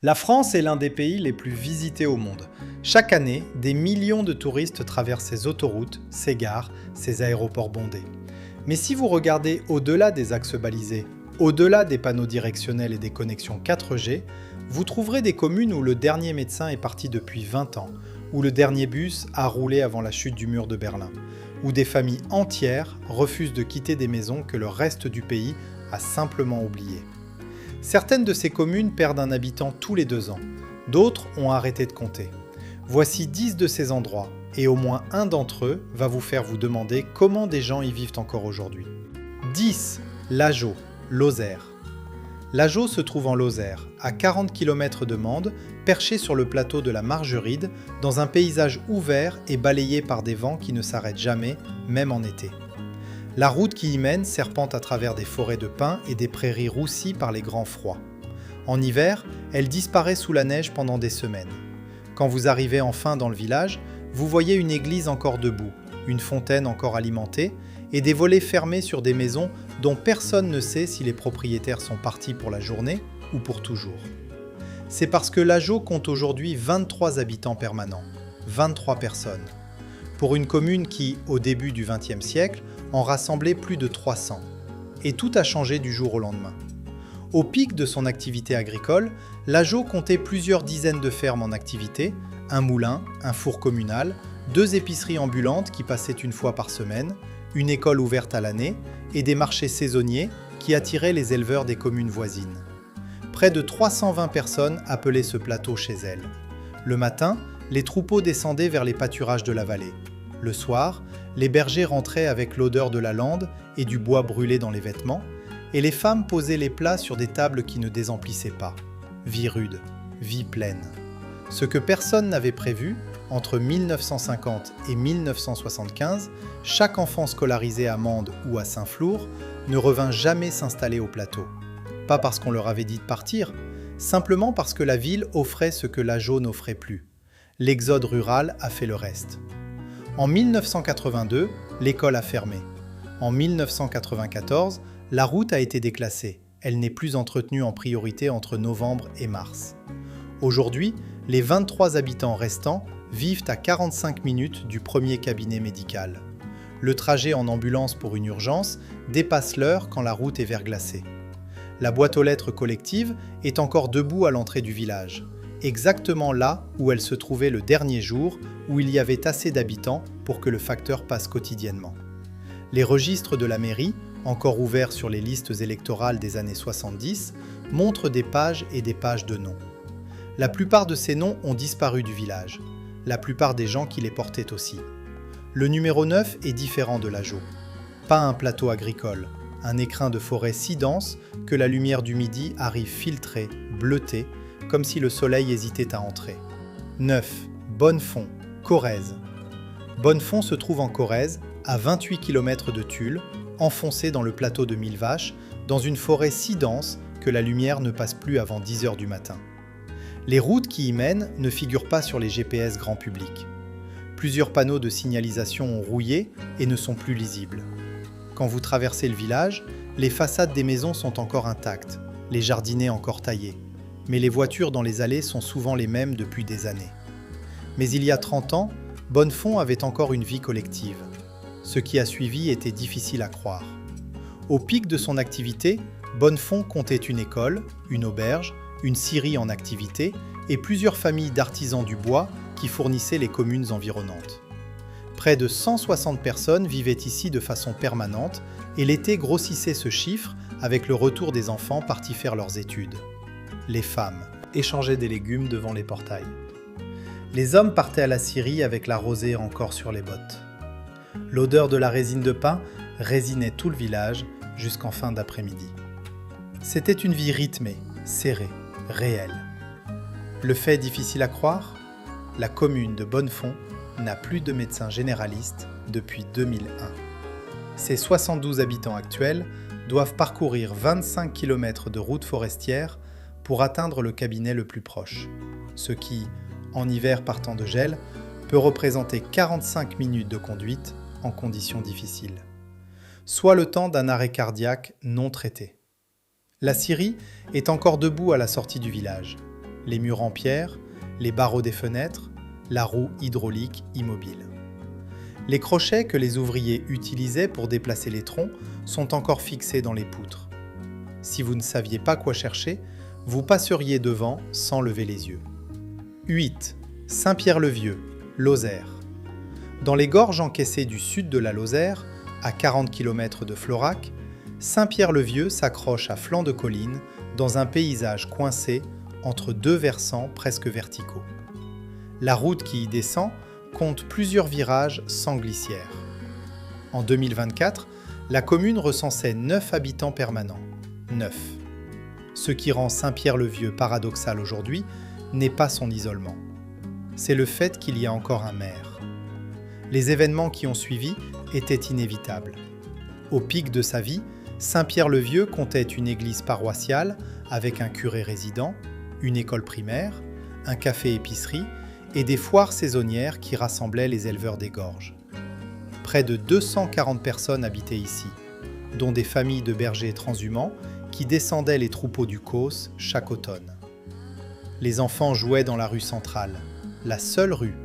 La France est l'un des pays les plus visités au monde. Chaque année, des millions de touristes traversent ses autoroutes, ses gares, ses aéroports bondés. Mais si vous regardez au-delà des axes balisés, au-delà des panneaux directionnels et des connexions 4G, vous trouverez des communes où le dernier médecin est parti depuis 20 ans, où le dernier bus a roulé avant la chute du mur de Berlin, où des familles entières refusent de quitter des maisons que le reste du pays a simplement oubliées. Certaines de ces communes perdent un habitant tous les 2 ans, d'autres ont arrêté de compter. Voici 10 de ces endroits, et au moins un d'entre eux va vous faire vous demander comment des gens y vivent encore aujourd'hui. 10. Lageau, Lozère. Lageau se trouve en Lozère, à 40 km de Mende, perché sur le plateau de la Margeride, dans un paysage ouvert et balayé par des vents qui ne s'arrêtent jamais, même en été. La route qui y mène serpente à travers des forêts de pins et des prairies roussies par les grands froids. En hiver, elle disparaît sous la neige pendant des semaines. Quand vous arrivez enfin dans le village, vous voyez une église encore debout, une fontaine encore alimentée et des volets fermés sur des maisons dont personne ne sait si les propriétaires sont partis pour la journée ou pour toujours. C'est parce que Lageau compte aujourd'hui 23 habitants permanents, 23 personnes. Pour une commune qui, au début du XXe siècle, en rassemblait plus de 300. Et tout a changé du jour au lendemain. Au pic de son activité agricole, Lageau comptait plusieurs dizaines de fermes en activité, un moulin, un four communal, 2 épiceries ambulantes qui passaient une fois par semaine, une école ouverte à l'année et des marchés saisonniers qui attiraient les éleveurs des communes voisines. Près de 320 personnes appelaient ce plateau chez elles. Le matin, les troupeaux descendaient vers les pâturages de la vallée. Le soir, les bergers rentraient avec l'odeur de la lande et du bois brûlé dans les vêtements, et les femmes posaient les plats sur des tables qui ne désemplissaient pas. Vie rude, vie pleine. Ce que personne n'avait prévu, entre 1950 et 1975, chaque enfant scolarisé à Mende ou à Saint-Flour ne revint jamais s'installer au plateau. Pas parce qu'on leur avait dit de partir, simplement parce que la ville offrait ce que Lageau n'offrait plus. L'exode rural a fait le reste. En 1982, l'école a fermé. En 1994, la route a été déclassée. Elle n'est plus entretenue en priorité entre novembre et mars. Aujourd'hui, les 23 habitants restants vivent à 45 minutes du premier cabinet médical. Le trajet en ambulance pour une urgence dépasse l'heure quand la route est verglacée. La boîte aux lettres collective est encore debout à l'entrée du village, exactement là où elle se trouvait le dernier jour où il y avait assez d'habitants pour que le facteur passe quotidiennement. Les registres de la mairie, encore ouverts sur les listes électorales des années 70, montrent des pages et des pages de noms. La plupart de ces noms ont disparu du village, la plupart des gens qui les portaient aussi. Le numéro 9 est différent de Lageau. Pas un plateau agricole, un écrin de forêt si dense que la lumière du midi arrive filtrée, bleutée, comme si le soleil hésitait à entrer. 9. Bonnefond, Corrèze. Bonnefond se trouve en Corrèze, à 28 km de Tulle, enfoncé dans le plateau de Millevaches, dans une forêt si dense que la lumière ne passe plus avant 10 h du matin. Les routes qui y mènent ne figurent pas sur les GPS grand public. Plusieurs panneaux de signalisation ont rouillé et ne sont plus lisibles. Quand vous traversez le village, les façades des maisons sont encore intactes, les jardinets encore taillés. Mais les voitures dans les allées sont souvent les mêmes depuis des années. Mais il y a 30 ans, Bonnefond avait encore une vie collective. Ce qui a suivi était difficile à croire. Au pic de son activité, Bonnefond comptait une école, une auberge, une scierie en activité et plusieurs familles d'artisans du bois qui fournissaient les communes environnantes. Près de 160 personnes vivaient ici de façon permanente et l'été grossissait ce chiffre avec le retour des enfants partis faire leurs études. Les femmes échangeaient des légumes devant les portails. Les hommes partaient à la scierie avec la rosée encore sur les bottes. L'odeur de la résine de pin résinait tout le village jusqu'en fin d'après-midi. C'était une vie rythmée, serrée, réelle. Le fait difficile à croire, la commune de Bonnefond n'a plus de médecin généraliste depuis 2001. Ses 72 habitants actuels doivent parcourir 25 km de route forestière pour atteindre le cabinet le plus proche, ce qui, en hiver par temps de gel, peut représenter 45 minutes de conduite en conditions difficiles, soit le temps d'un arrêt cardiaque non traité. La scierie est encore debout à la sortie du village. les murs en pierre, les barreaux des fenêtres, la roue hydraulique immobile. Les crochets que les ouvriers utilisaient pour déplacer les troncs sont encore fixés dans les poutres. Si vous ne saviez pas quoi chercher, vous passeriez devant sans lever les yeux. 8. Saint-Pierre-le-Vieux, Lozère. Dans les gorges encaissées du sud de la Lozère, à 40 km de Florac, Saint-Pierre-le-Vieux s'accroche à flanc de colline dans un paysage coincé entre deux versants presque verticaux. La route qui y descend compte plusieurs virages sans glissière. En 2024, la commune recensait 9 habitants permanents. 9. Ce qui rend Saint-Pierre-le-Vieux paradoxal aujourd'hui n'est pas son isolement. C'est le fait qu'il y a encore un maire. Les événements qui ont suivi étaient inévitables. Au pic de sa vie, Saint-Pierre-le-Vieux comptait une église paroissiale avec un curé résident, une école primaire, un café-épicerie et des foires saisonnières qui rassemblaient les éleveurs des gorges. Près de 240 personnes habitaient ici, dont des familles de bergers transhumants qui descendaient les troupeaux du Causse chaque automne. Les enfants jouaient dans la rue centrale, la seule rue,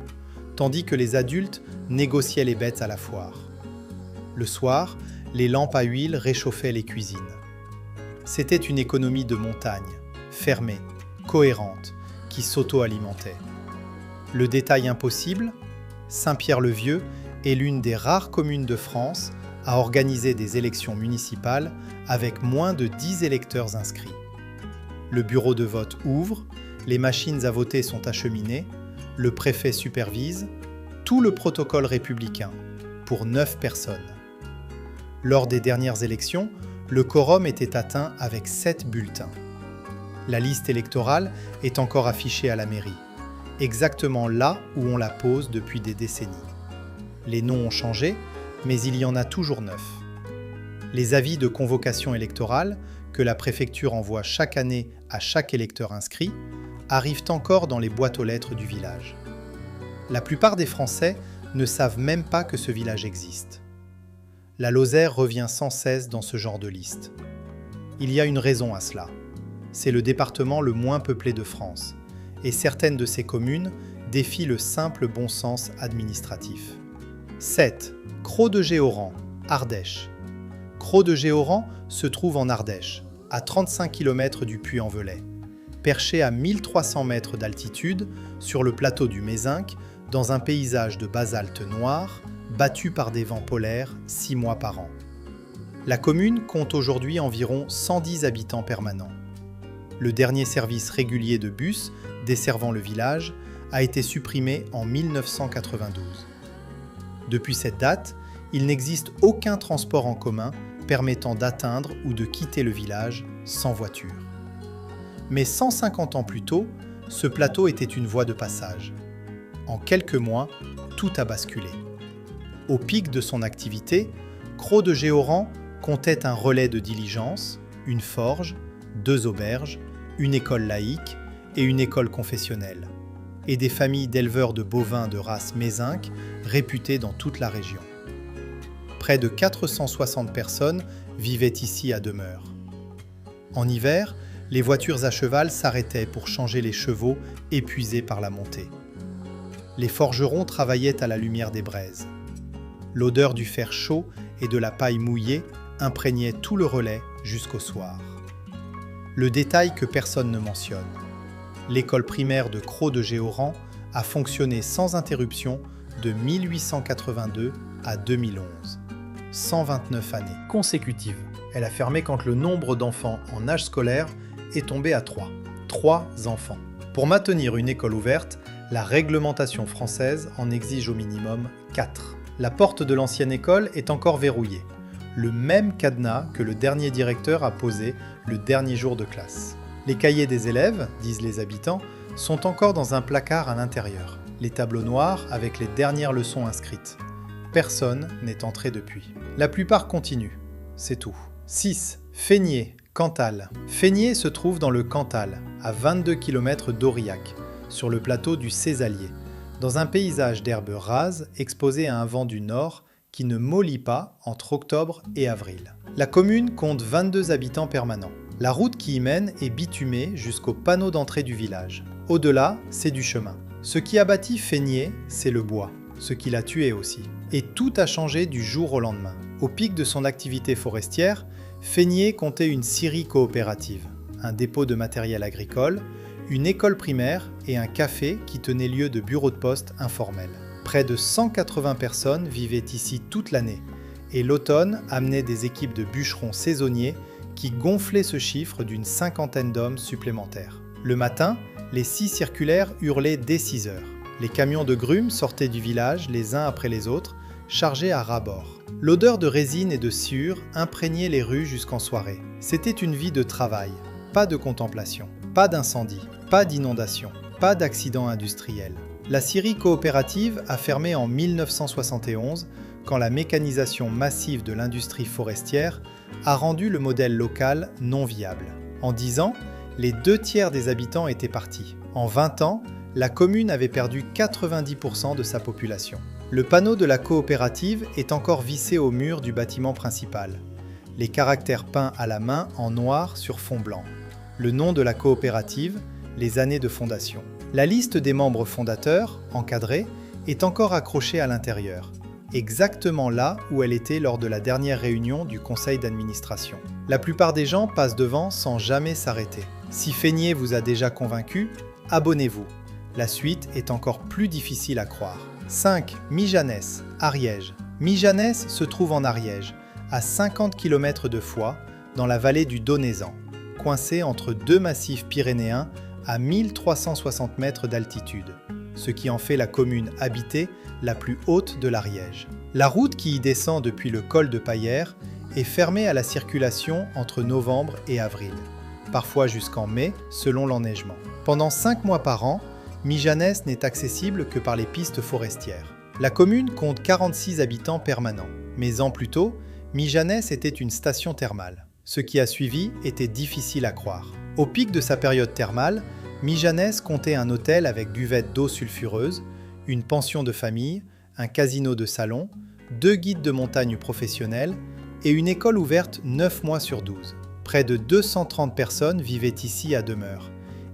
tandis que les adultes négociaient les bêtes à la foire. Le soir, les lampes à huile réchauffaient les cuisines. C'était une économie de montagne, fermée, cohérente, qui s'auto-alimentait. Le détail impossible, Saint-Pierre-le-Vieux est l'une des rares communes de France à organiser des élections municipales avec moins de 10 électeurs inscrits. Le bureau de vote ouvre, les machines à voter sont acheminées, le préfet supervise, tout le protocole républicain, pour 9 personnes. Lors des dernières élections, le quorum était atteint avec 7 bulletins. La liste électorale est encore affichée à la mairie, exactement là où on la pose depuis des décennies. Les noms ont changé, mais il y en a toujours 9. Les avis de convocation électorale, que la préfecture envoie chaque année à chaque électeur inscrit, arrivent encore dans les boîtes aux lettres du village. La plupart des Français ne savent même pas que ce village existe. La Lozère revient sans cesse dans ce genre de liste. Il y a une raison à cela. C'est le département le moins peuplé de France, et certaines de ses communes défient le simple bon sens administratif. 7. Cros-de-Géoran, Ardèche. Cros-de-Géoran se trouve en Ardèche, à 35 km du Puy-en-Velay, perché à 1300 mètres d'altitude sur le plateau du Mézinc, dans un paysage de basalte noir, battu par des vents polaires 6 mois par an. La commune compte aujourd'hui environ 110 habitants permanents. Le dernier service régulier de bus desservant le village a été supprimé en 1992. Depuis cette date, il n'existe aucun transport en commun permettant d'atteindre ou de quitter le village sans voiture. Mais 150 ans plus tôt, ce plateau était une voie de passage. En quelques mois, tout a basculé. Au pic de son activité, Cros-de-Géoran comptait un relais de diligence, une forge, 2 auberges, une école laïque et une école confessionnelle, et des familles d'éleveurs de bovins de race Mézinc réputées dans toute la région. Près de 460 personnes vivaient ici à demeure. En hiver, les voitures à cheval s'arrêtaient pour changer les chevaux épuisés par la montée. Les forgerons travaillaient à la lumière des braises. L'odeur du fer chaud et de la paille mouillée imprégnait tout le relais jusqu'au soir. Le détail que personne ne mentionne. L'école primaire de Cros-de-Géoran a fonctionné sans interruption de 1882 à 2011. 129 années consécutives. Elle a fermé quand le nombre d'enfants en âge scolaire est tombé à 3. 3 enfants. Pour maintenir une école ouverte, la réglementation française en exige au minimum 4. La porte de l'ancienne école est encore verrouillée. Le même cadenas que le dernier directeur a posé le dernier jour de classe. Les cahiers des élèves, disent les habitants, sont encore dans un placard à l'intérieur. Les tableaux noirs avec les dernières leçons inscrites. Personne n'est entré depuis. La plupart continuent. C'est tout. 6. Fénier, Cantal. Fénier se trouve dans le Cantal, à 22 km d'Aurillac, sur le plateau du Césalier, dans un paysage d'herbes rases exposé à un vent du nord qui ne mollit pas entre octobre et avril. La commune compte 22 habitants permanents. La route qui y mène est bitumée jusqu'au panneau d'entrée du village. Au-delà, c'est du chemin. Ce qui a bâti Fénier, c'est le bois. Ce qui l'a tué aussi. Et tout a changé du jour au lendemain. Au pic de son activité forestière, Fénier comptait une scierie coopérative, un dépôt de matériel agricole, une école primaire et un café qui tenait lieu de bureau de poste informel. Près de 180 personnes vivaient ici toute l'année, et l'automne amenait des équipes de bûcherons saisonniers qui gonflaient ce chiffre d'une 50aine d'hommes supplémentaires. Le matin, les scies circulaires hurlaient dès 6 heures. Les camions de grumes sortaient du village les uns après les autres, chargés à ras-bord. L'odeur de résine et de sciure imprégnait les rues jusqu'en soirée. C'était une vie de travail, pas de contemplation, pas d'incendie, pas d'inondation, pas d'accident industriel. La scierie coopérative a fermé en 1971 quand la mécanisation massive de l'industrie forestière a rendu le modèle local non viable. En 10 ans, les 2/3 des habitants étaient partis. En 20 ans, la commune avait perdu 90% de sa population. Le panneau de la coopérative est encore vissé au mur du bâtiment principal. Les caractères peints à la main en noir sur fond blanc. Le nom de la coopérative, les années de fondation. La liste des membres fondateurs, encadrée, est encore accrochée à l'intérieur, exactement là où elle était lors de la dernière réunion du conseil d'administration. La plupart des gens passent devant sans jamais s'arrêter. Si Fénier vous a déjà convaincu, abonnez-vous. La suite est encore plus difficile à croire. 5. Mijanès, Ariège. Mijanès se trouve en Ariège, à 50 km de Foix, dans la vallée du Donezan, coincé entre deux massifs pyrénéens à 1360 mètres d'altitude, ce qui en fait la commune habitée la plus haute de l'Ariège. La route qui y descend depuis le col de Paillères est fermée à la circulation entre novembre et avril, parfois jusqu'en mai selon l'enneigement. Pendant 5 mois par an, Mijanès n'est accessible que par les pistes forestières. La commune compte 46 habitants permanents, mais ans plus tôt, Mijanès était une station thermale. Ce qui a suivi était difficile à croire. Au pic de sa période thermale, Mijanès comptait un hôtel avec buvette d'eau sulfureuse, une pension de famille, un casino de salon, 2 guides de montagne professionnels et une école ouverte 9 mois sur 12. Près de 230 personnes vivaient ici à demeure,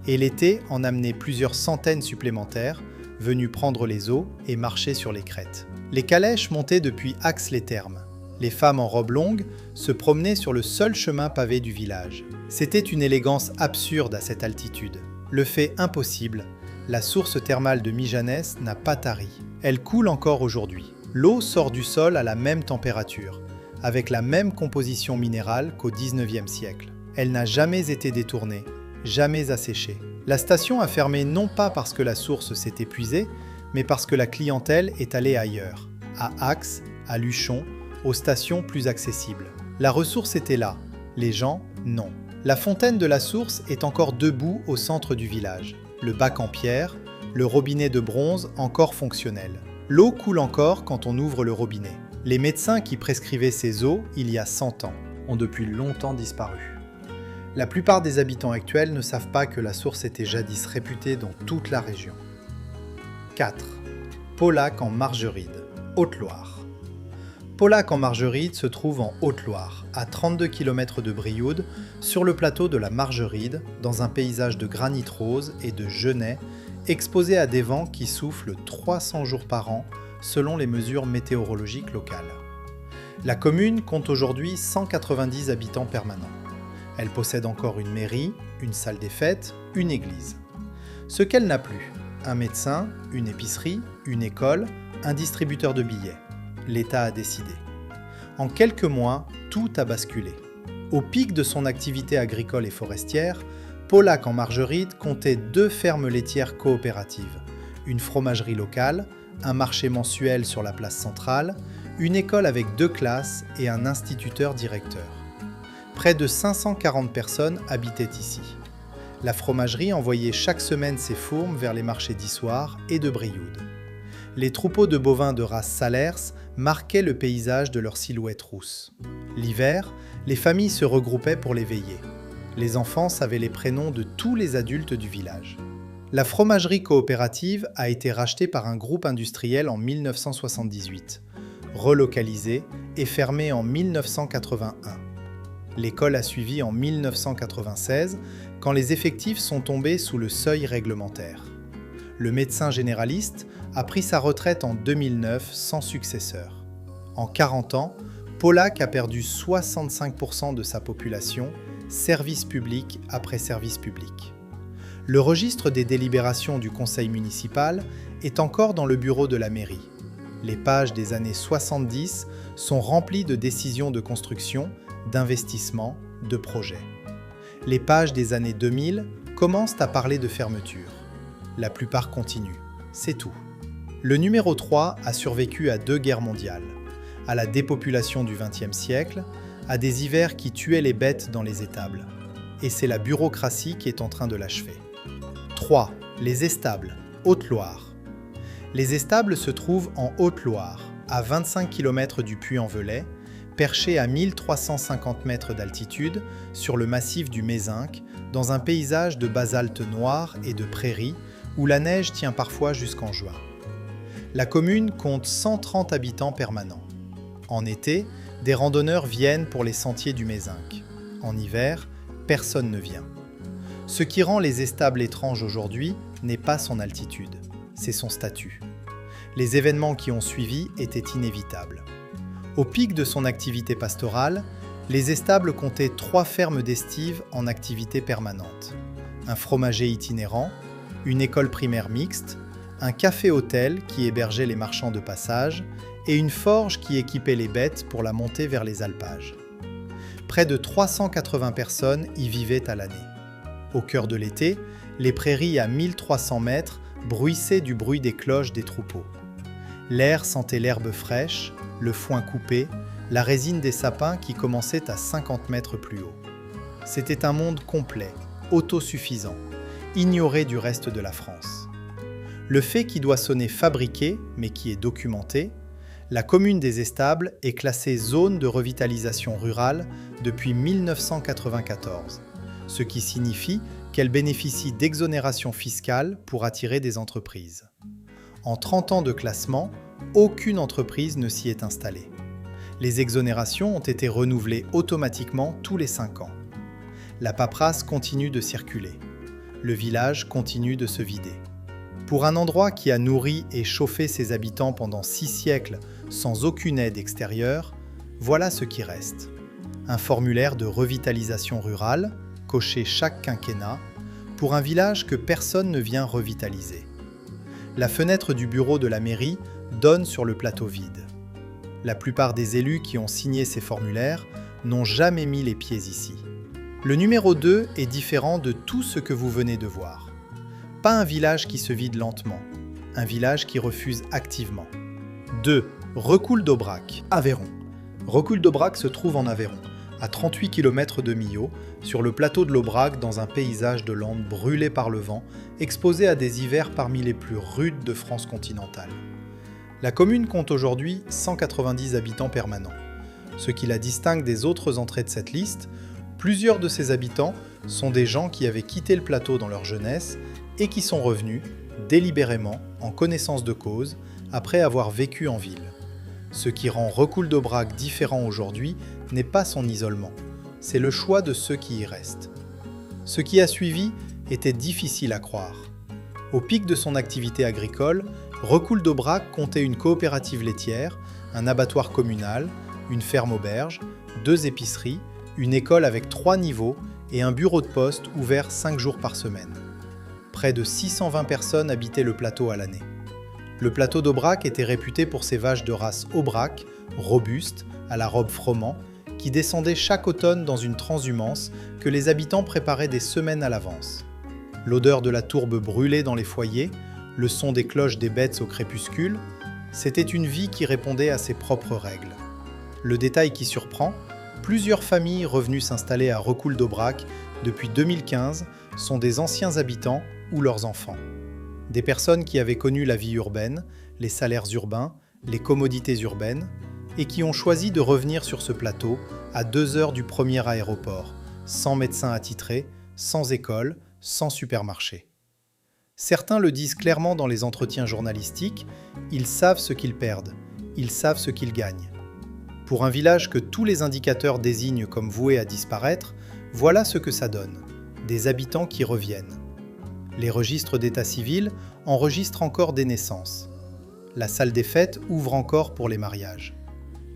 et l'été en amenait plusieurs centaines supplémentaires, venus prendre les eaux et marcher sur les crêtes. Les calèches montaient depuis Ax-les-Thermes. Les femmes en robe longue se promenaient sur le seul chemin pavé du village. C'était une élégance absurde à cette altitude. Le fait impossible, la source thermale de Mijanès n'a pas tari. Elle coule encore aujourd'hui. L'eau sort du sol à la même température, avec la même composition minérale qu'au XIXe siècle. Elle n'a jamais été détournée, jamais asséchée. La station a fermé non pas parce que la source s'est épuisée, mais parce que la clientèle est allée ailleurs, à Ax, à Luchon, aux stations plus accessibles. La ressource était là, les gens, non. La fontaine de la source est encore debout au centre du village. Le bac en pierre, le robinet de bronze encore fonctionnel. L'eau coule encore quand on ouvre le robinet. Les médecins qui prescrivaient ces eaux il y a 100 ans ont depuis longtemps disparu. La plupart des habitants actuels ne savent pas que la source était jadis réputée dans toute la région. 4. Paulac en Margeride, Haute-Loire. Paulac en Margeride se trouve en Haute-Loire, à 32 km de Brioude, sur le plateau de la Margeride, dans un paysage de granit rose et de genêt, exposé à des vents qui soufflent 300 jours par an, selon les mesures météorologiques locales. La commune compte aujourd'hui 190 habitants permanents. Elle possède encore une mairie, une salle des fêtes, une église. Ce qu'elle n'a plus, un médecin, une épicerie, une école, un distributeur de billets. L'État a décidé. En quelques mois, tout a basculé. Au pic de son activité agricole et forestière, Paulac en Margeride comptait 2 fermes laitières coopératives, une fromagerie locale, un marché mensuel sur la place centrale, une école avec 2 classes et un instituteur-directeur. Près de 540 personnes habitaient ici. La fromagerie envoyait chaque semaine ses fourmes vers les marchés d'Issoire et de Brioude. Les troupeaux de bovins de race Salers marquaient le paysage de leur silhouette rousse. L'hiver, les familles se regroupaient pour les veillées. Les enfants savaient les prénoms de tous les adultes du village. La fromagerie coopérative a été rachetée par un groupe industriel en 1978, relocalisée et fermée en 1981. L'école a suivi en 1996, quand les effectifs sont tombés sous le seuil réglementaire. Le médecin généraliste a pris sa retraite en 2009 sans successeur. En 40 ans, Paulac a perdu 65% de sa population, service public après service public. Le registre des délibérations du conseil municipal est encore dans le bureau de la mairie. Les pages des années 70 sont remplies de décisions de construction, d'investissement, de projets. Les pages des années 2000 commencent à parler de fermeture. La plupart continuent. C'est tout. Le numéro 3 a survécu à 2 guerres mondiales, à la dépopulation du XXe siècle, à des hivers qui tuaient les bêtes dans les étables. Et c'est la bureaucratie qui est en train de l'achever. 3. Les Estables, Haute-Loire. Les Estables se trouvent en Haute-Loire, à 25 km du Puy-en-Velay, perché à 1350 mètres d'altitude sur le massif du Mézenc, dans un paysage de basalte noir et de prairies où la neige tient parfois jusqu'en juin. La commune compte 130 habitants permanents. En été, des randonneurs viennent pour les sentiers du Mézenc. En hiver, personne ne vient. Ce qui rend les Estables étranges aujourd'hui n'est pas son altitude, c'est son statut. Les événements qui ont suivi étaient inévitables. Au pic de son activité pastorale, les Estables comptaient 3 fermes d'estive en activité permanente, un fromager itinérant, une école primaire mixte, un café-hôtel qui hébergeait les marchands de passage et une forge qui équipait les bêtes pour la montée vers les alpages. Près de 380 personnes y vivaient à l'année. Au cœur de l'été, les prairies à 1300 mètres bruissaient du bruit des cloches des troupeaux. L'air sentait l'herbe fraîche, le foin coupé, la résine des sapins qui commençait à 50 mètres plus haut. C'était un monde complet, autosuffisant, ignoré du reste de la France. Le fait qui doit sonner fabriqué, mais qui est documenté, la commune des Estables est classée zone de revitalisation rurale depuis 1994, ce qui signifie qu'elle bénéficie d'exonérations fiscales pour attirer des entreprises. En 30 ans de classement, aucune entreprise ne s'y est installée. Les exonérations ont été renouvelées automatiquement tous les 5 ans. La paperasse continue de circuler. Le village continue de se vider. Pour un endroit qui a nourri et chauffé ses habitants pendant 6 siècles sans aucune aide extérieure, voilà ce qui reste. Un formulaire de revitalisation rurale, coché chaque quinquennat, pour un village que personne ne vient revitaliser. La fenêtre du bureau de la mairie donne sur le plateau vide. La plupart des élus qui ont signé ces formulaires n'ont jamais mis les pieds ici. Le numéro 2 est différent de tout ce que vous venez de voir. Pas un village qui se vide lentement, un village qui refuse activement. 2. Recoul d'Aubrac, Aveyron. Recoul d'Aubrac se trouve en Aveyron, à 38 km de Millau, sur le plateau de l'Aubrac dans un paysage de landes brûlées par le vent, exposé à des hivers parmi les plus rudes de France continentale. La commune compte aujourd'hui 190 habitants permanents. Ce qui la distingue des autres entrées de cette liste, plusieurs de ces habitants sont des gens qui avaient quitté le plateau dans leur jeunesse et qui sont revenus, délibérément, en connaissance de cause, après avoir vécu en ville. Ce qui rend Recoul d'Aubrac différent aujourd'hui n'est pas son isolement, c'est le choix de ceux qui y restent. Ce qui a suivi était difficile à croire. Au pic de son activité agricole, Recoul d'Aubrac comptait une coopérative laitière, un abattoir communal, une ferme auberge, 2 épiceries, une école avec 3 niveaux et un bureau de poste ouvert 5 jours par semaine. Près de 620 personnes habitaient le plateau à l'année. Le plateau d'Aubrac était réputé pour ses vaches de race Aubrac, robustes, à la robe froment, qui descendaient chaque automne dans une transhumance que les habitants préparaient des semaines à l'avance. L'odeur de la tourbe brûlée dans les foyers, le son des cloches des bêtes au crépuscule, c'était une vie qui répondait à ses propres règles. Le détail qui surprend, plusieurs familles revenues s'installer à Recoul d'Aubrac depuis 2015 sont des anciens habitants ou leurs enfants. Des personnes qui avaient connu la vie urbaine, les salaires urbains, les commodités urbaines, et qui ont choisi de revenir sur ce plateau à 2 heures du premier aéroport, sans médecin attitré, sans école, sans supermarché. Certains le disent clairement dans les entretiens journalistiques, ils savent ce qu'ils perdent, ils savent ce qu'ils gagnent. Pour un village que tous les indicateurs désignent comme voué à disparaître, voilà ce que ça donne. des habitants qui reviennent. Les registres d'état civil enregistrent encore des naissances. La salle des fêtes ouvre encore pour les mariages.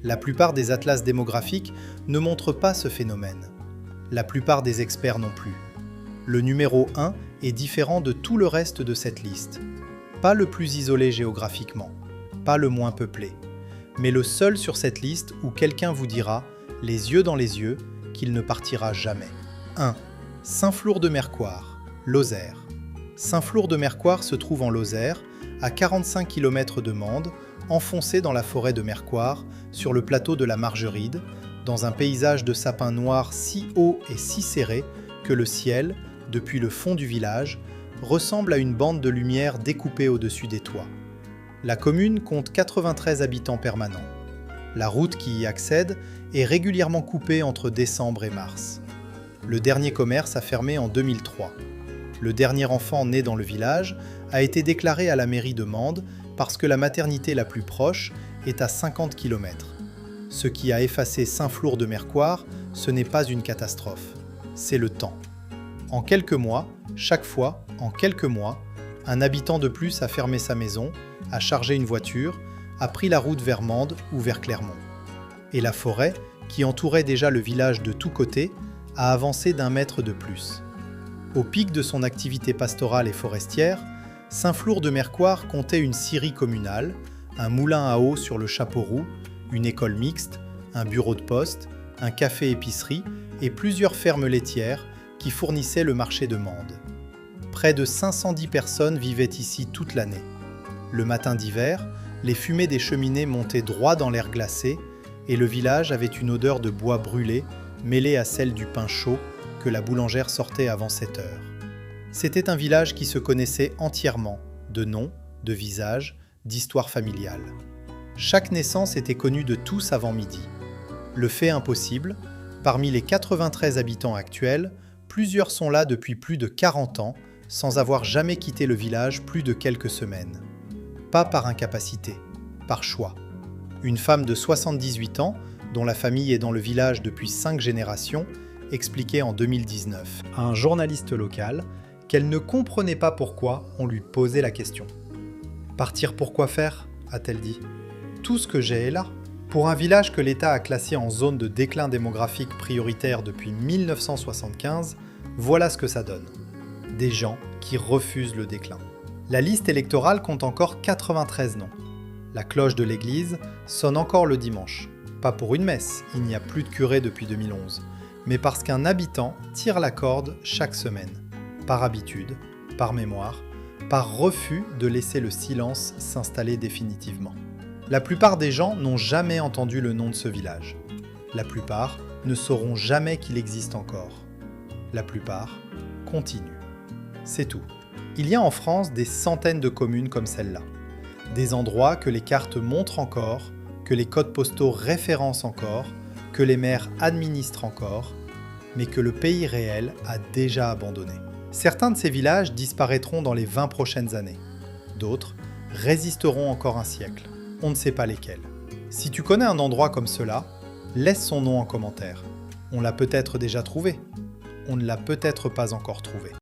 La plupart des atlas démographiques ne montrent pas ce phénomène. La plupart des experts non plus. Le numéro 1 est différent de tout le reste de cette liste. Pas le plus isolé géographiquement, pas le moins peuplé, mais le seul sur cette liste où quelqu'un vous dira, les yeux dans les yeux, qu'il ne partira jamais. 1. Saint-Flour-de-Mercoire, Lozère. Saint-Flour-de-Mercoire se trouve en Lozère, à 45 km de Mende, enfoncé dans la forêt de Mercoire, sur le plateau de la Margeride, dans un paysage de sapins noirs si haut et si serré que le ciel, depuis le fond du village, ressemble à une bande de lumière découpée au-dessus des toits. La commune compte 93 habitants permanents. La route qui y accède est régulièrement coupée entre décembre et mars. Le dernier commerce a fermé en 2003. Le dernier enfant né dans le village a été déclaré à la mairie de Mende parce que la maternité la plus proche est à 50 km. Ce qui a effacé Saint-Flour-de-Mercoire, ce n'est pas une catastrophe, c'est le temps. En quelques mois, chaque fois, en quelques mois, un habitant de plus a fermé sa maison, a chargé une voiture, a pris la route vers Mende ou vers Clermont. Et la forêt, qui entourait déjà le village de tous côtés, a avancé d'1 mètre de plus. Au pic de son activité pastorale et forestière, Saint-Flour-de-Mercoire comptait une scierie communale, un moulin à eau sur le Chapeau-Roux, une école mixte, un bureau de poste, un café-épicerie et plusieurs fermes laitières qui fournissaient le marché de Mende. Près de 510 personnes vivaient ici toute l'année. Le matin d'hiver, les fumées des cheminées montaient droit dans l'air glacé et le village avait une odeur de bois brûlé mêlée à celle du pain chaud que la boulangère sortait avant 7 heures. C'était un village qui se connaissait entièrement, de noms, de visages, d'histoire familiale. Chaque naissance était connue de tous avant midi. Le fait impossible, parmi les 93 habitants actuels, plusieurs sont là depuis plus de 40 ans, sans avoir jamais quitté le village plus de quelques semaines. Pas par incapacité, par choix. Une femme de 78 ans, dont la famille est dans le village depuis 5 générations, expliquait en 2019 à un journaliste local qu'elle ne comprenait pas pourquoi on lui posait la question. « Partir pour quoi faire ?» a-t-elle dit. « Tout ce que j'ai est là. » Pour un village que l'État a classé en zone de déclin démographique prioritaire depuis 1975, voilà ce que ça donne. Des gens qui refusent le déclin. La liste électorale compte encore 93 noms. La cloche de l'église sonne encore le dimanche. Pas pour une messe, il n'y a plus de curé depuis 2011, mais parce qu'un habitant tire la corde chaque semaine. Par habitude, par mémoire, par refus de laisser le silence s'installer définitivement. La plupart des gens n'ont jamais entendu le nom de ce village. La plupart ne sauront jamais qu'il existe encore. La plupart continuent. C'est tout. Il y a en France des centaines de communes comme celle-là. Des endroits que les cartes montrent encore, que les codes postaux référencent encore, que les maires administrent encore, mais que le pays réel a déjà abandonné. Certains de ces villages disparaîtront dans les 20 prochaines années. D'autres résisteront encore un siècle. On ne sait pas lesquels. Si tu connais un endroit comme cela, laisse son nom en commentaire. On l'a peut-être déjà trouvé. On ne l'a peut-être pas encore trouvé.